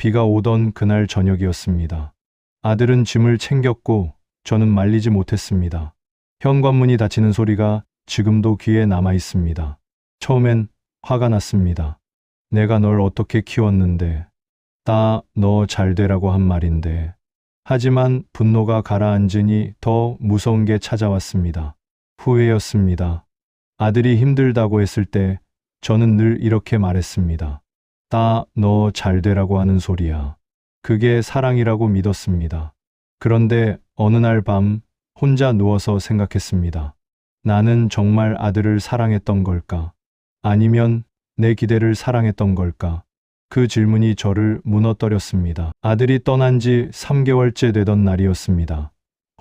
비가 오던 그날 저녁이었습니다. 아들은 짐을 챙겼고 저는 말리지 못했습니다. 현관문이 닫히는 소리가 지금도 귀에 남아 있습니다. 처음엔 화가 났습니다. 내가 널 어떻게 키웠는데, 너 잘 되라고 한 말인데. 하지만 분노가 가라앉으니 더 무서운 게 찾아왔습니다. 후회였습니다. 아들이 힘들다고 했을 때 저는 늘 이렇게 말했습니다. 너 잘 되라고 하는 소리야. 그게 사랑이라고 믿었습니다. 그런데 어느 날 밤 혼자 누워서 생각했습니다. 나는 정말 아들을 사랑했던 걸까? 아니면 내 기대를 사랑했던 걸까? 그 질문이 저를 무너뜨렸습니다. 아들이 떠난 지 3개월째 되던 날이었습니다.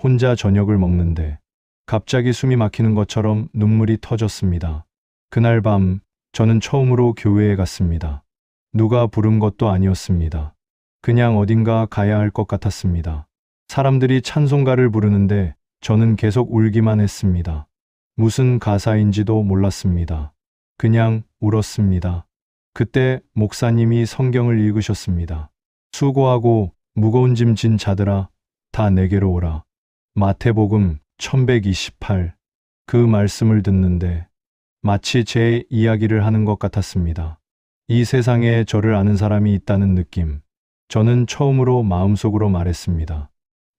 혼자 저녁을 먹는데 갑자기 숨이 막히는 것처럼 눈물이 터졌습니다. 그날 밤 저는 처음으로 교회에 갔습니다. 누가 부른 것도 아니었습니다. 그냥 어딘가 가야 할 것 같았습니다. 사람들이 찬송가를 부르는데 저는 계속 울기만 했습니다. 무슨 가사인지도 몰랐습니다. 그냥 울었습니다. 그때 목사님이 성경을 읽으셨습니다. 수고하고 무거운 짐 진 자들아, 다 내게로 오라. 마태복음 1128. 그 말씀을 듣는데 마치 제 이야기를 하는 것 같았습니다. 이 세상에 저를 아는 사람이 있다는 느낌. 저는 처음으로 마음속으로 말했습니다.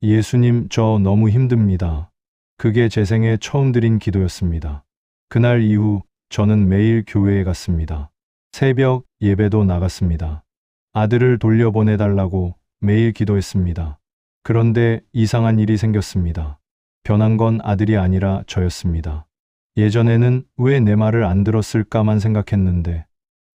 예수님, 저 너무 힘듭니다. 그게 제 생에 처음 드린 기도였습니다. 그날 이후 저는 매일 교회에 갔습니다. 새벽 예배도 나갔습니다. 아들을 돌려보내달라고 매일 기도했습니다. 그런데 이상한 일이 생겼습니다. 변한 건 아들이 아니라 저였습니다. 예전에는 왜 내 말을 안 들었을까만 생각했는데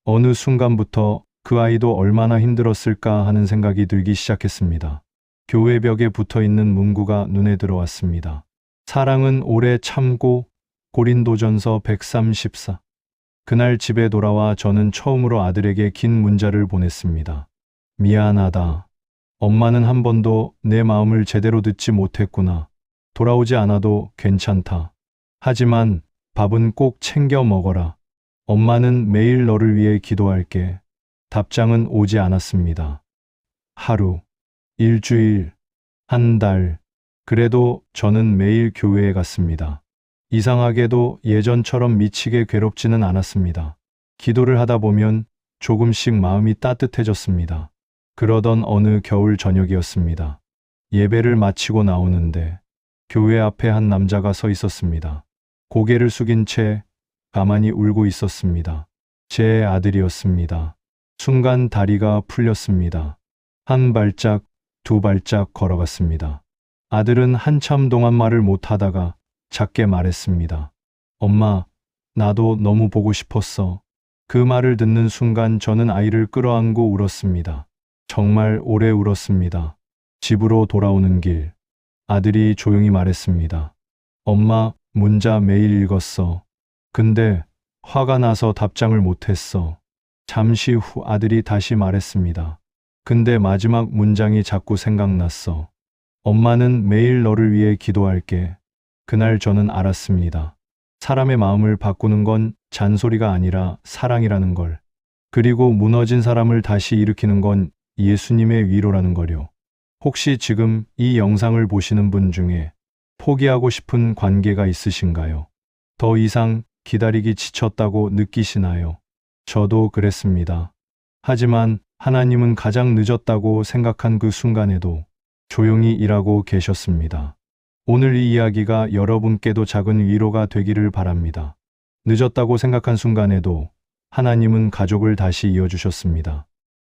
어느 순간부터 그 아이도 얼마나 힘들었을까 하는 생각이 들기 시작했습니다. 교회 벽에 붙어있는 문구가 눈에 들어왔습니다. 사랑은 오래 참고. 고린도전서 134. 그날 집에 돌아와 저는 처음으로 아들에게 긴 문자를 보냈습니다. 미안하다. 엄마는 한 번도 내 마음을 제대로 듣지 못했구나. 돌아오지 않아도 괜찮다. 하지만 밥은 꼭 챙겨 먹어라. 엄마는 매일 너를 위해 기도할게. 답장은 오지 않았습니다. 하루, 일주일, 한 달. 그래도 저는 매일 교회에 갔습니다. 이상하게도 예전처럼 미치게 괴롭지는 않았습니다. 기도를 하다 보면 조금씩 마음이 따뜻해졌습니다. 그러던 어느 겨울 저녁이었습니다. 예배를 마치고 나오는데 교회 앞에 한 남자가 서 있었습니다. 고개를 숙인 채 가만히 울고 있었습니다. 제 아들이었습니다. 순간 다리가 풀렸습니다. 한 발짝, 두 발짝 걸어갔습니다. 아들은 한참 동안 말을 못하다가 작게 말했습니다. 엄마, 나도 너무 보고 싶었어. 그 말을 듣는 순간 저는 아이를 끌어안고 울었습니다. 정말 오래 울었습니다. 집으로 돌아오는 길, 아들이 조용히 말했습니다. 엄마, 문자 매일 읽었어. 근데 화가 나서 답장을 못했어. 잠시 후 아들이 다시 말했습니다. 근데 마지막 문장이 자꾸 생각났어. 엄마는 매일 너를 위해 기도할게. 그날 저는 알았습니다. 사람의 마음을 바꾸는 건 잔소리가 아니라 사랑이라는 걸. 그리고 무너진 사람을 다시 일으키는 건 예수님의 위로라는 거요. 혹시 지금 이 영상을 보시는 분 중에 포기하고 싶은 관계가 있으신가요? 더 이상 기다리기 지쳤다고 느끼시나요? 저도 그랬습니다. 하지만 하나님은 가장 늦었다고 생각한 그 순간에도 조용히 일하고 계셨습니다. 오늘 이 이야기가 여러분께도 작은 위로가 되기를 바랍니다. 늦었다고 생각한 순간에도 하나님은 가족을 다시 이어주셨습니다.